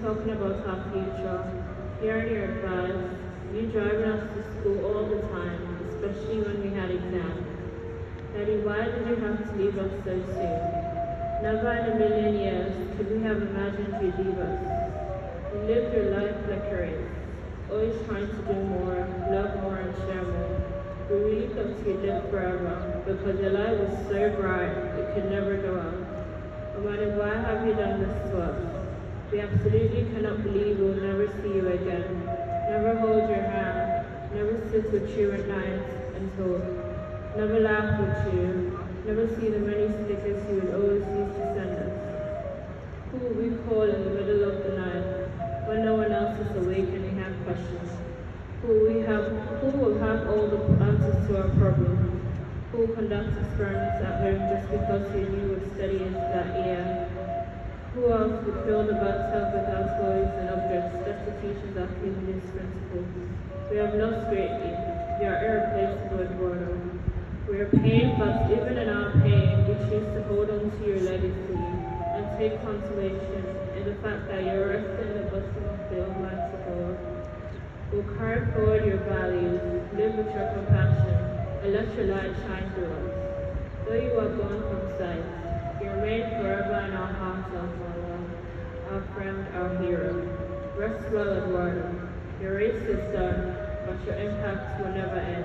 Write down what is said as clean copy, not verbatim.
talking about our future, hearing your advice, you driving us to school all the time, especially when we had exams. Daddy, why did you have to leave us so soon? Never in a million years could we have imagined you'd leave us. You lived your life like a race, always trying to do more, love more, and share more. We really thought you'd live forever, because your light was so bright it could never go out. No matter why have you done this to us? We absolutely cannot believe we'll never see you again, never hold your hand, never sit with you at night and talk, never laugh with you, never see the many stickers you would always used to send us. Who will we call in the middle of the night when no one else is awake and we have questions? Who will have all the answers to our problems? Who will conduct experiments at home just because we knew would study us that year? Who else would fill the bathtub with our toys and objects just to teach us our humanist principles? We have lost greatly. We are irreplaceable, Eduardo. We are pain, but even in our pain, we choose to hold on to your legacy and take consolation in the fact that you are resting in the bosom of the Almighty God. We'll carry forward your values, live with your compassion, and let your light shine through us. Though you are gone from sight, you remain forever in our hearts, our Father, our friend, our hero. Rest well, Eduardo. Your race is done, but your impact will never end.